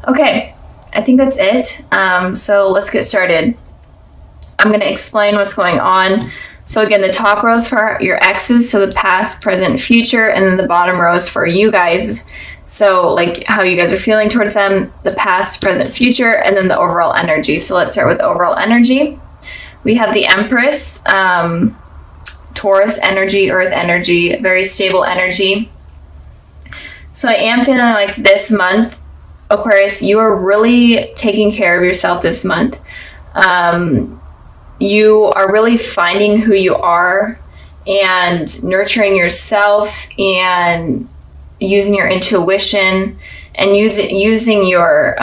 Okay, I think that's it. So let's get started. I'm going to explain what's going on. So again, the top row is for your exes, so the past, present, future, and then the bottom row is for you guys. So like how you guys are feeling towards them, the past, present, future, and then the overall energy. So let's start with the overall energy. We have the Empress, Taurus energy, Earth energy, very stable energy. So I am feeling like this month, Aquarius, you are really taking care of yourself this month. You are really finding who you are and nurturing yourself and using your intuition and using your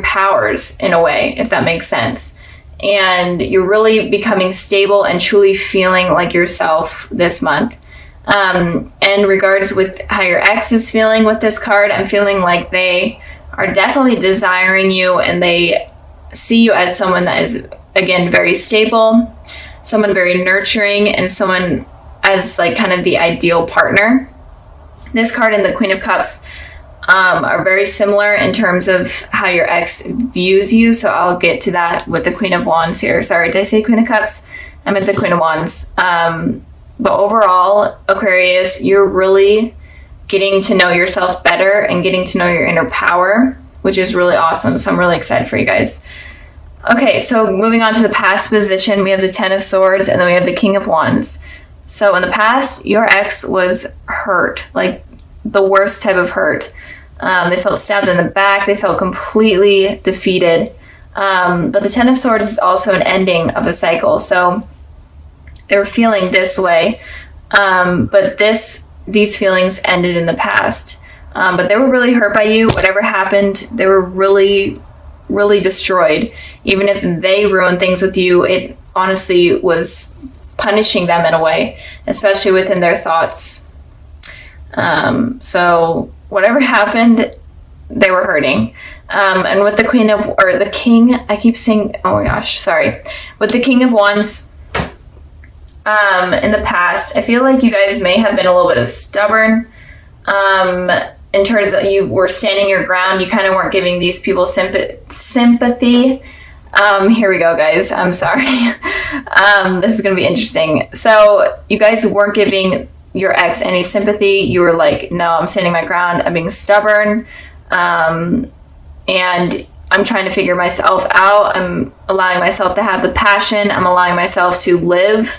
powers in a way, if that makes sense. And you're really becoming stable and truly feeling like yourself this month. In regards with how your ex is feeling with this card, I'm feeling like they are definitely desiring you and they see you as someone that is, again, very stable, someone very nurturing, and someone as like kind of the ideal partner. This card and the Queen of Cups are very similar in terms of how your ex views you. So I'll get to that with the Queen of Wands here. Sorry, did I say Queen of Cups? I meant the Queen of Wands. But overall, Aquarius, you're really getting to know yourself better and getting to know your inner power, which is really awesome. So I'm really excited for you guys. Okay, so moving on to the past position, we have the Ten of Swords and then we have the King of Wands. So in the past, your ex was hurt, like the worst type of hurt. They felt stabbed in the back. They felt completely defeated. But the Ten of Swords is also an ending of a cycle. So they were feeling this way. But these feelings ended in the past. But they were really hurt by you. Whatever happened, they were really, really destroyed. Even if they ruined things with you, it honestly was punishing them in a way, especially within their thoughts. So whatever happened, they were hurting. And with the the King, I keep saying, oh my gosh, sorry. With the King of Wands, in the past, I feel like you guys may have been a little bit of stubborn. In terms of you were standing your ground, you kind of weren't giving these people sympathy. Here we go, guys. I'm sorry. This is going to be interesting. So you guys weren't giving your ex any sympathy. You were like, no, I'm standing my ground. I'm being stubborn. And I'm trying to figure myself out. I'm allowing myself to have the passion. I'm allowing myself to live.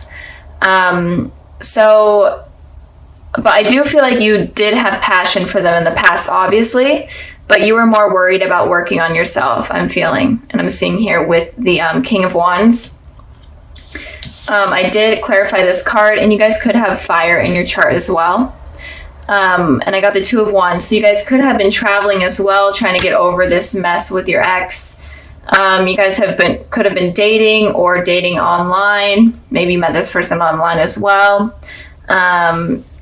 But I do feel like you did have passion for them in the past, obviously, but you were more worried about working on yourself, I'm feeling. And I'm seeing here with the King of Wands. I did clarify this card, and you guys could have fire in your chart as well. And I got the Two of Wands. So you guys could have been traveling as well, trying to get over this mess with your ex. You guys could have been dating or dating online. Maybe met this person online as well.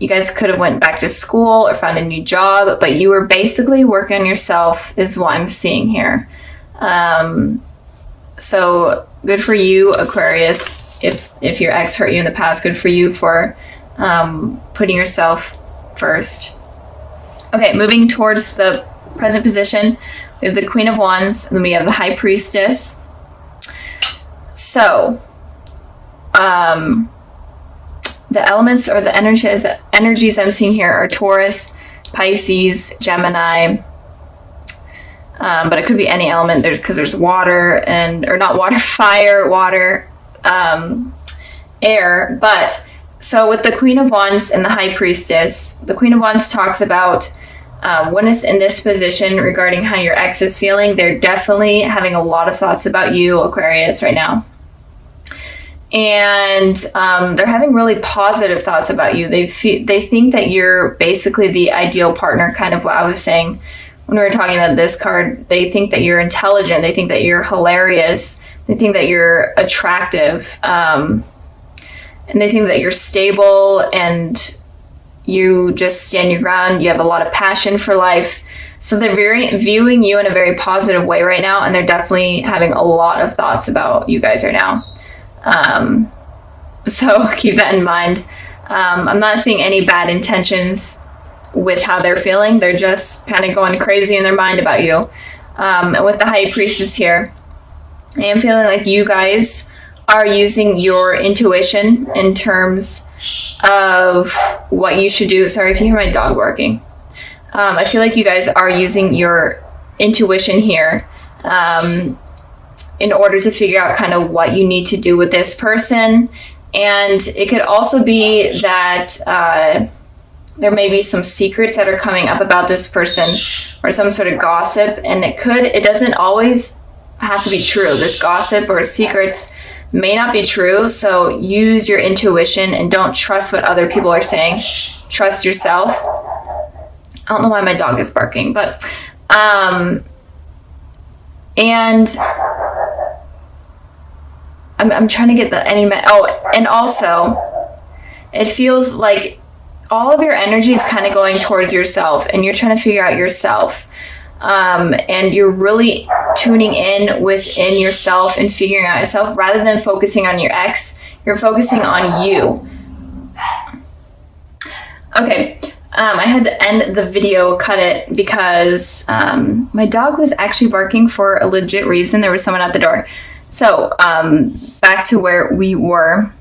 You guys could have went back to school or found a new job, but you were basically working on yourself is what I'm seeing here. So good for you, Aquarius. If your ex hurt you in the past, good for you for putting yourself first. Okay, moving towards the present position, we have the Queen of Wands, and then we have the High Priestess. So, the elements or the energies I'm seeing here are Taurus, Pisces, Gemini, but it could be any element. Because there's water or not water, fire, water, air. But so with the Queen of Wands and the High Priestess, the Queen of Wands talks about when it's in this position regarding how your ex is feeling. They're definitely having a lot of thoughts about you, Aquarius, right now. And they're having really positive thoughts about you. They think that you're basically the ideal partner, kind of what I was saying when we were talking about this card. They think that you're intelligent. They think that you're hilarious. They think that you're attractive. And they think that you're stable and you just stand your ground. You have a lot of passion for life. So they're viewing you in a very positive way right now. And they're definitely having a lot of thoughts about you guys right now. So keep that in mind. I'm not seeing any bad intentions with how they're feeling. They're just kind of going crazy in their mind about you. And with the High Priestess here, I am feeling like you guys are using your intuition in terms of what you should do. Sorry if you hear my dog barking. I feel like you guys are using your intuition here in order to figure out kind of what you need to do with this person. And it could also be that there may be some secrets that are coming up about this person, or some sort of gossip, and it doesn't always have to be true. This gossip or secrets may not be true, so use your intuition and don't trust what other people are saying. Trust yourself. I don't know why my dog is barking, but and I'm trying to get and also it feels like all of your energy is kind of going towards yourself, and you're trying to figure out yourself. And you're really tuning in within yourself and figuring out yourself rather than focusing on your ex. You're focusing on you. Okay, I had to end the video, cut it, because my dog was actually barking for a legit reason. There was someone at the door. So back to where we were.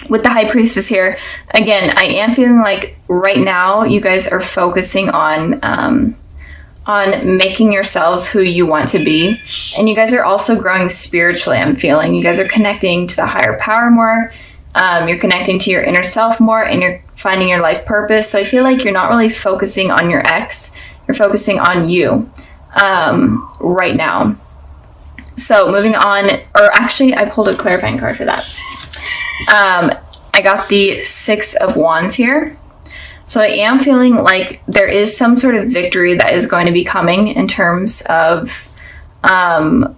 With the High Priestess here, again, I am feeling like right now you guys are focusing on making yourselves who you want to be. And you guys are also growing spiritually, I'm feeling. You guys are connecting to the higher power more. You're connecting to your inner self more, and you're finding your life purpose. So I feel like you're not really focusing on your ex. You're focusing on you right now. So moving on, or actually I pulled a clarifying card for that. I got the Six of Wands here. So I am feeling like there is some sort of victory that is going to be coming in terms of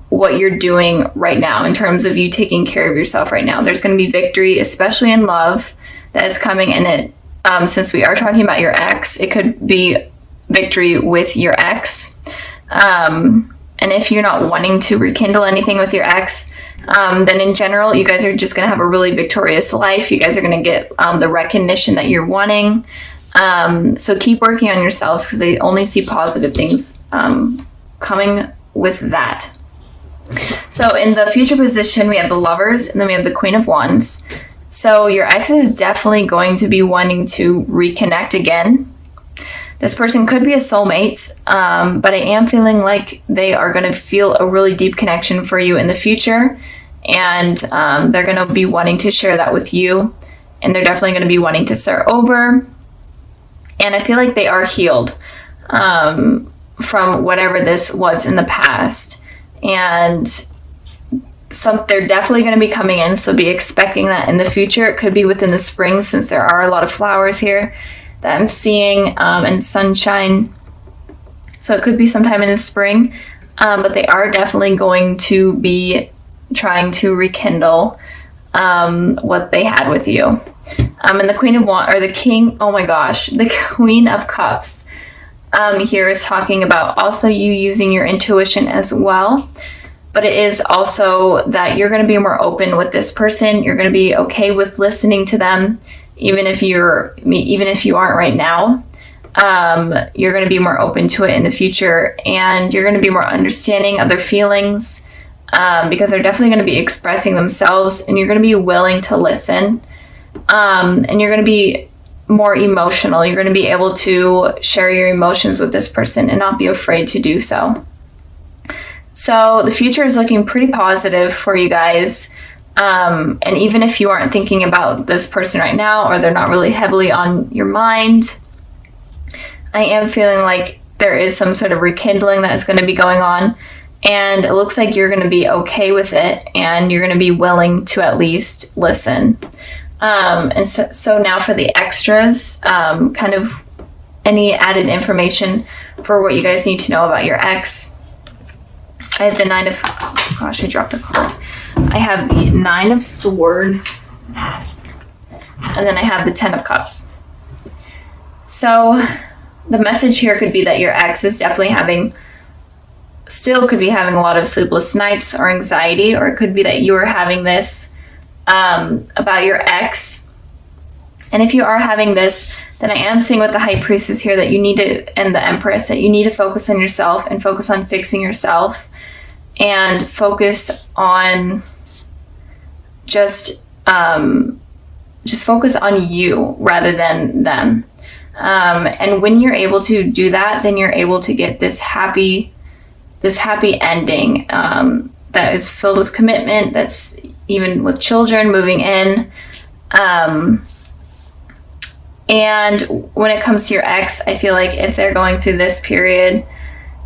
what you're doing right now, in terms of you taking care of yourself right now. There's going to be victory, especially in love, that is coming. And it, since we are talking about your ex, it could be victory with your ex. And if you're not wanting to rekindle anything with your ex, then in general, you guys are just going to have a really victorious life. You guys are going to get the recognition that you're wanting. So keep working on yourselves, because they only see positive things coming with that. So in the future position, we have the Lovers, and then we have the Queen of Wands. So your ex is definitely going to be wanting to reconnect again. This person could be a soulmate, but I am feeling like they are going to feel a really deep connection for you in the future. And they're going to be wanting to share that with you. And they're definitely going to be wanting to start over. And I feel like they are healed from whatever this was in the past. And they're definitely going to be coming in. So be expecting that in the future. It could be within the spring, since there are a lot of flowers here that I'm seeing, and sunshine. So it could be sometime in the spring, but they are definitely going to be trying to rekindle what they had with you. And the Queen of Wands, or the King, oh my gosh, the Queen of Cups here is talking about also you using your intuition as well. But it is also that you're going to be more open with this person. You're going to be okay with listening to them. Even if you aren't right now, you're going to be more open to it in the future, and you're going to be more understanding of their feelings, because they're definitely going to be expressing themselves, and you're going to be willing to listen, and you're going to be more emotional. You're going to be able to share your emotions with this person and not be afraid to do so. So the future is looking pretty positive for you guys. And even if you aren't thinking about this person right now, or they're not really heavily on your mind, I am feeling like there is some sort of rekindling that is going to be going on. And it looks like you're going to be okay with it, and you're going to be willing to at least listen. And so now for the extras, kind of any added information for what you guys need to know about your ex. I have the Nine of, oh gosh, I dropped a card. I have the Nine of Swords, and then I have the Ten of Cups. So the message here could be that your ex is definitely still could be having a lot of sleepless nights or anxiety, or it could be that you are having this about your ex, And if you are having this, then I am seeing with the High Priestess here that you need to, and the Empress, that you need to focus on yourself and focus on fixing yourself and focus on just focus on you rather than them. And when you're able to do that, then you're able to get this happy ending that is filled with commitment, that's even with children moving in. And when it comes to your ex, I feel like if they're going through this period,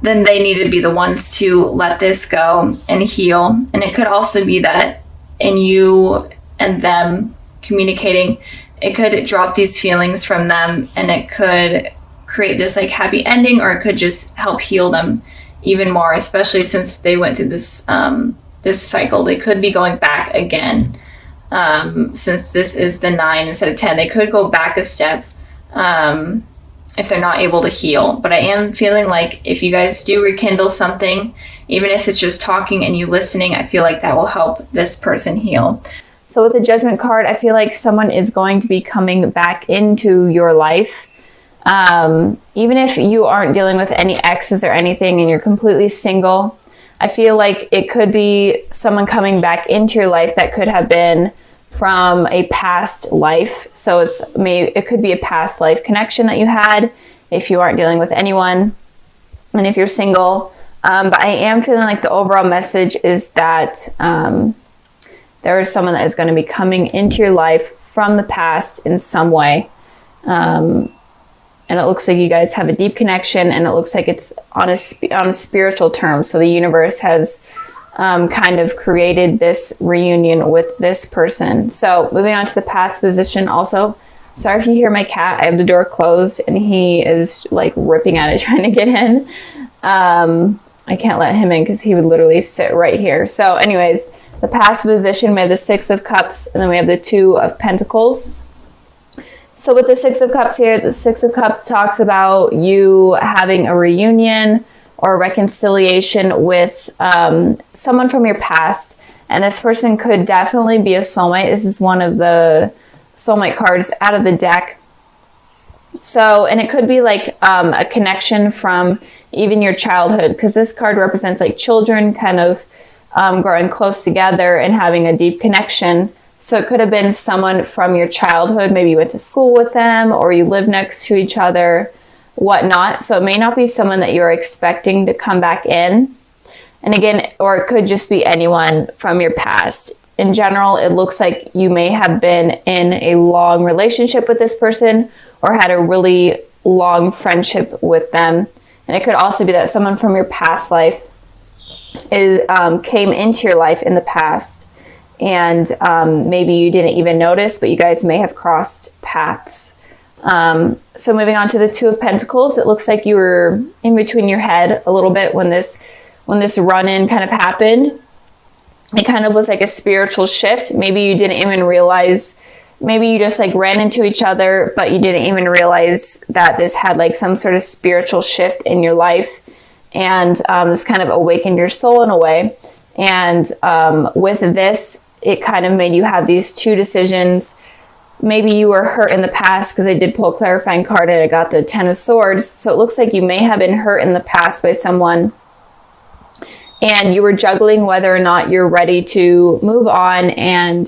then they need to be the ones to let this go and heal. And it could also be that in you and them communicating, it could drop these feelings from them, and it could create this like happy ending, or it could just help heal them even more, especially since they went through this this cycle. They could be going back again. Since this is the 9 instead of 10, they could go back a step if they're not able to heal. But I am feeling like if you guys do rekindle something, even if it's just talking and you listening, I feel like that will help this person heal. So with the Judgment card, I feel like someone is going to be coming back into your life. Even if you aren't dealing with any exes or anything and you're completely single, I feel like it could be someone coming back into your life that could have been from a past life. So it could be a past life connection that you had if you aren't dealing with anyone, and if you're single. But I am feeling like the overall message is that there is someone that is going to be coming into your life from the past in some way. And it looks like you guys have a deep connection, and it looks like it's on a spiritual term. So the universe has kind of created this reunion with this person. So moving on to the past position also. Sorry if you hear my cat. I have the door closed and he is like ripping at it trying to get in. I can't let him in because he would literally sit right here. So anyways, the past position, we have the 6 of Cups, and then we have the 2 of Pentacles. So with the 6 of Cups here, the 6 of Cups talks about you having a reunion or reconciliation with someone from your past. And this person could definitely be a soulmate. This is one of the soulmate cards out of the deck. So, and it could be like a connection from even your childhood, because this card represents like children kind of growing close together and having a deep connection. So it could have been someone from your childhood. Maybe you went to school with them, or you live next to each other, whatnot. So it may not be someone that you're expecting to come back in. And again, or it could just be anyone from your past. In general, it looks like you may have been in a long relationship with this person, or had a really long friendship with them. And it could also be that someone from your past life came into your life in the past, and maybe you didn't even notice, but you guys may have crossed paths. So moving on to the 2 of Pentacles, it looks like you were in between your head a little bit when this run-in kind of happened. It kind of was like a spiritual shift. Maybe you didn't even realize, maybe you just like ran into each other, but you didn't even realize that this had like some sort of spiritual shift in your life. And this kind of awakened your soul in a way. And with this, it kind of made you have these 2 decisions. Maybe you were hurt in the past, because I did pull a clarifying card and I got the 10 of Swords. So it looks like you may have been hurt in the past by someone, and you were juggling whether or not you're ready to move on and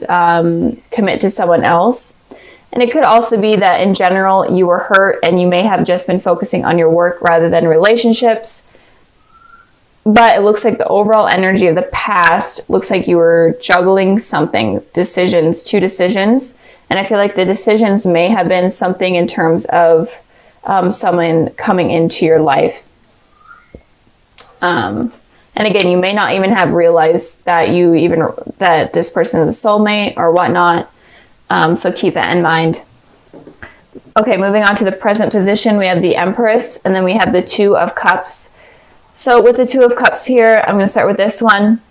commit to someone else. And it could also be that in general, you were hurt and you may have just been focusing on your work rather than relationships. But it looks like the overall energy of the past looks like you were juggling something, 2 decisions. And I feel like the decisions may have been something in terms of someone coming into your life. And again, you may not even have realized that that this person is a soulmate or whatnot. So keep that in mind. Okay, moving on to the present position, we have the Empress, and then we have the 2 of Cups. So with the 2 of Cups here, I'm going to start with this one.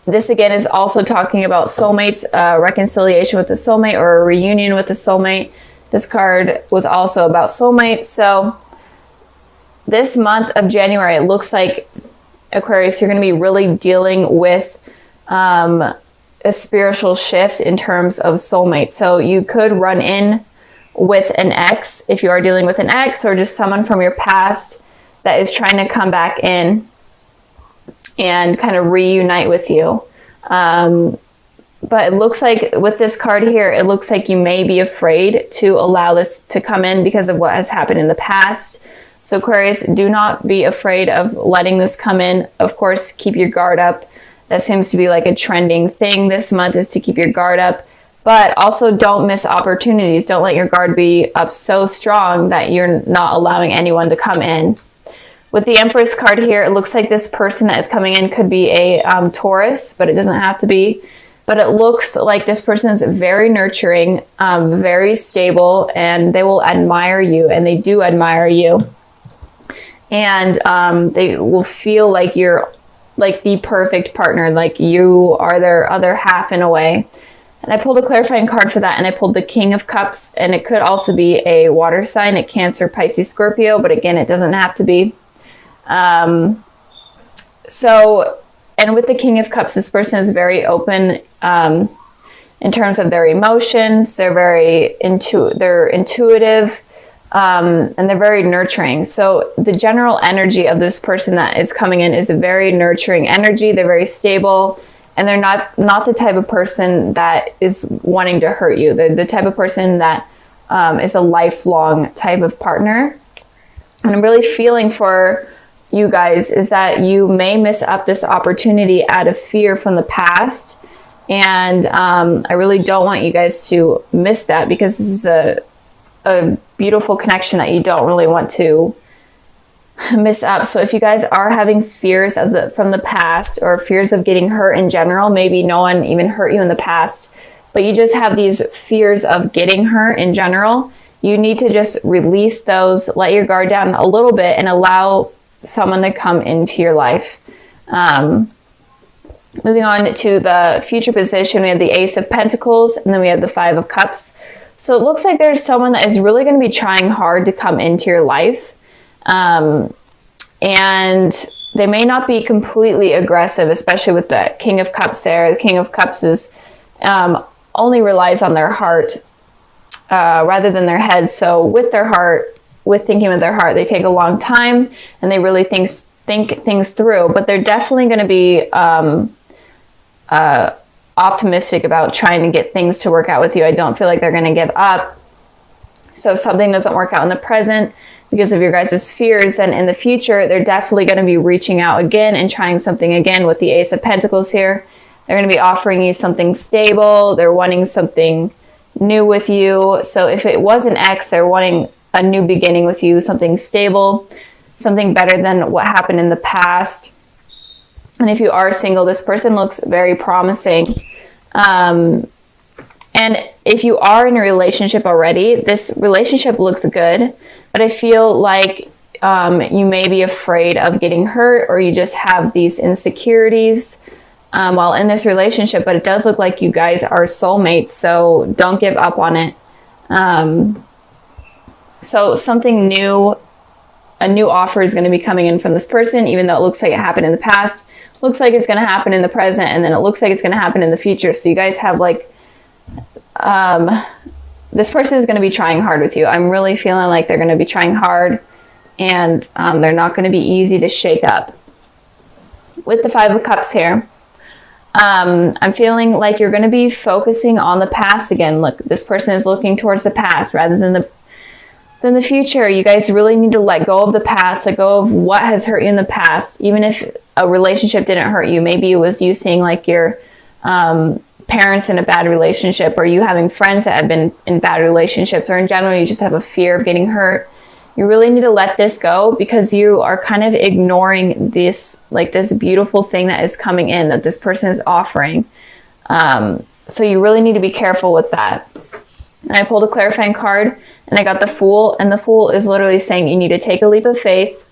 This again is also talking about soulmates, reconciliation with the soulmate, or a reunion with the soulmate. This card was also about soulmates. So this month of January, it looks like, Aquarius, you're going to be really dealing with a spiritual shift in terms of soulmates. So you could run in with an ex if you are dealing with an ex, or just someone from your past that is trying to come back in and kind of reunite with you. But it looks like with this card here, it looks like you may be afraid to allow this to come in because of what has happened in the past. So Aquarius, do not be afraid of letting this come in. Of course, keep your guard up. That seems to be like a trending thing this month, is to keep your guard up. But also don't miss opportunities. Don't let your guard be up so strong that you're not allowing anyone to come in. With the Empress card here, it looks like this person that is coming in could be a Taurus, but it doesn't have to be. But it looks like this person is very nurturing, very stable, and they will admire you, and they do admire you. And they will feel like you're like the perfect partner, like you are their other half in a way. And I pulled a clarifying card for that, and I pulled the King of Cups, and it could also be a water sign, a Cancer, Pisces, Scorpio, but again, it doesn't have to be. And with the King of Cups, this person is very open in terms of their emotions. They're very intuitive, and they're very nurturing. So the general energy of this person that is coming in is a very nurturing energy. They're very stable, and they're not the type of person that is wanting to hurt you. They're the type of person that is a lifelong type of partner. And I'm really feeling for you guys is that you may miss up this opportunity out of fear from the past. And I really don't want you guys to miss that, because this is a beautiful connection that you don't really want to miss up. So if you guys are having fears from the past, or fears of getting hurt in general, maybe no one even hurt you in the past, but you just have these fears of getting hurt in general, you need to just release those, let your guard down a little bit, and allow someone to come into your life. Moving on to the future position, we have the Ace of Pentacles, and then we have the Five of Cups. So it looks like there's someone that is really going to be trying hard to come into your life. And they may not be completely aggressive, especially with the King of Cups there. The King of Cups is only relies on their heart rather than their head. So with their heart, with thinking with their heart, they take a long time, and they really think things through. But they're definitely going to be optimistic about trying to get things to work out with you. I don't feel like they're going to give up. So if something doesn't work out in the present because of your guys' fears, then in the future, they're definitely going to be reaching out again and trying something again with the Ace of Pentacles here. They're going to be offering you something stable. They're wanting something new with you. So if it was an ex, they're wanting a new beginning with you, something stable, something better than what happened in the past. And if you are single, this person looks very promising. And if you are in a relationship already, this relationship looks good, but I feel like you may be afraid of getting hurt, or you just have these insecurities while in this relationship, but it does look like you guys are soulmates, so don't give up on it. So something new, a new offer is going to be coming in from this person, even though it looks like it happened in the past, looks like it's going to happen in the present, and then it looks like it's going to happen in the future. So you guys have like, this person is going to be trying hard with you. I'm really feeling like they're going to be trying hard, and they're not going to be easy to shake up. With the Five of Cups here, I'm feeling like you're going to be focusing on the past again. Look, this person is looking towards the past rather than the future. You guys really need to let go of the past, let go of what has hurt you in the past. Even if a relationship didn't hurt you, maybe it was you seeing like your parents in a bad relationship, or you having friends that have been in bad relationships, or in general, you just have a fear of getting hurt. You really need to let this go, because you are kind of ignoring this, like this beautiful thing that is coming in, that this person is offering. So you really need to be careful with that. And I pulled a clarifying card, and I got the Fool, and the Fool is literally saying you need to take a leap of faith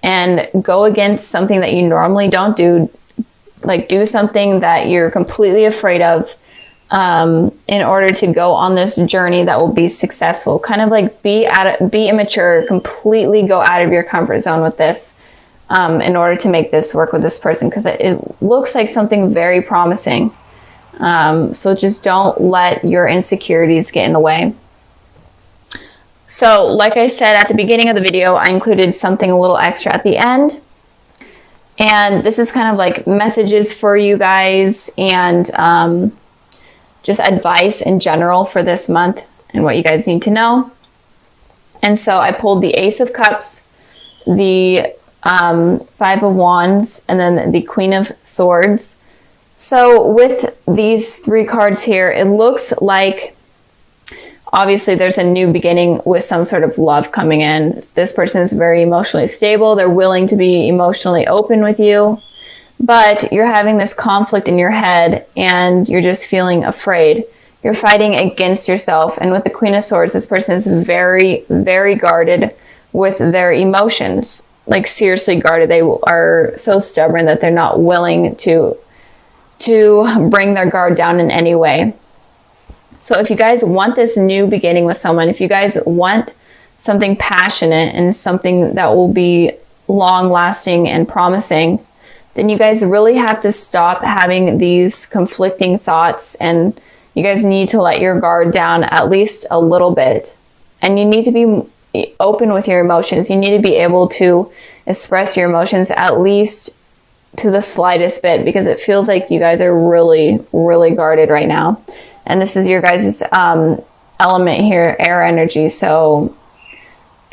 and go against something that you normally don't do, like do something that you're completely afraid of, in order to go on this journey that will be successful. Kind of like be immature, completely go out of your comfort zone with this, in order to make this work with this person, because it looks like something very promising. So just don't let your insecurities get in the way. So like I said at the beginning of the video, I included something a little extra at the end. And this is kind of like messages for you guys and just advice in general for this month and what you guys need to know. And so I pulled the Ace of Cups, the Five of Wands, and then the Queen of Swords. So with these three cards here, it looks like obviously there's a new beginning with some sort of love coming in. This person is very emotionally stable. They're willing to be emotionally open with you, but you're having this conflict in your head and you're just feeling afraid. You're fighting against yourself. And with the Queen of Swords, this person is very, very guarded with their emotions. Like seriously guarded. They are so stubborn that they're not willing to bring their guard down in any way. So if you guys want this new beginning with someone, if you guys want something passionate and something that will be long lasting and promising, then you guys really have to stop having these conflicting thoughts, and you guys need to let your guard down at least a little bit. And you need to be open with your emotions. You need to be able to express your emotions at least to the slightest bit, because it feels like you guys are really, really guarded right now. And this is your guys' element here, air energy. So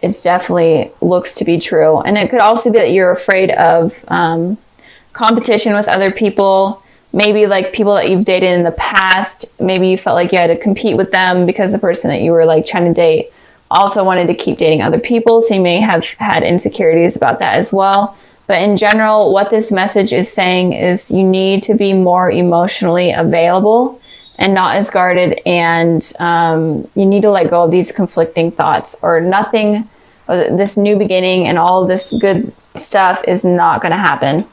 it's definitely looks to be true. And it could also be that you're afraid of competition with other people. Maybe like people that you've dated in the past. Maybe you felt like you had to compete with them because the person that you were like trying to date also wanted to keep dating other people. So you may have had insecurities about that as well. But in general, what this message is saying is you need to be more emotionally available and not as guarded, and you need to let go of these conflicting thoughts, or nothing, or this new beginning and all of this good stuff is not going to happen.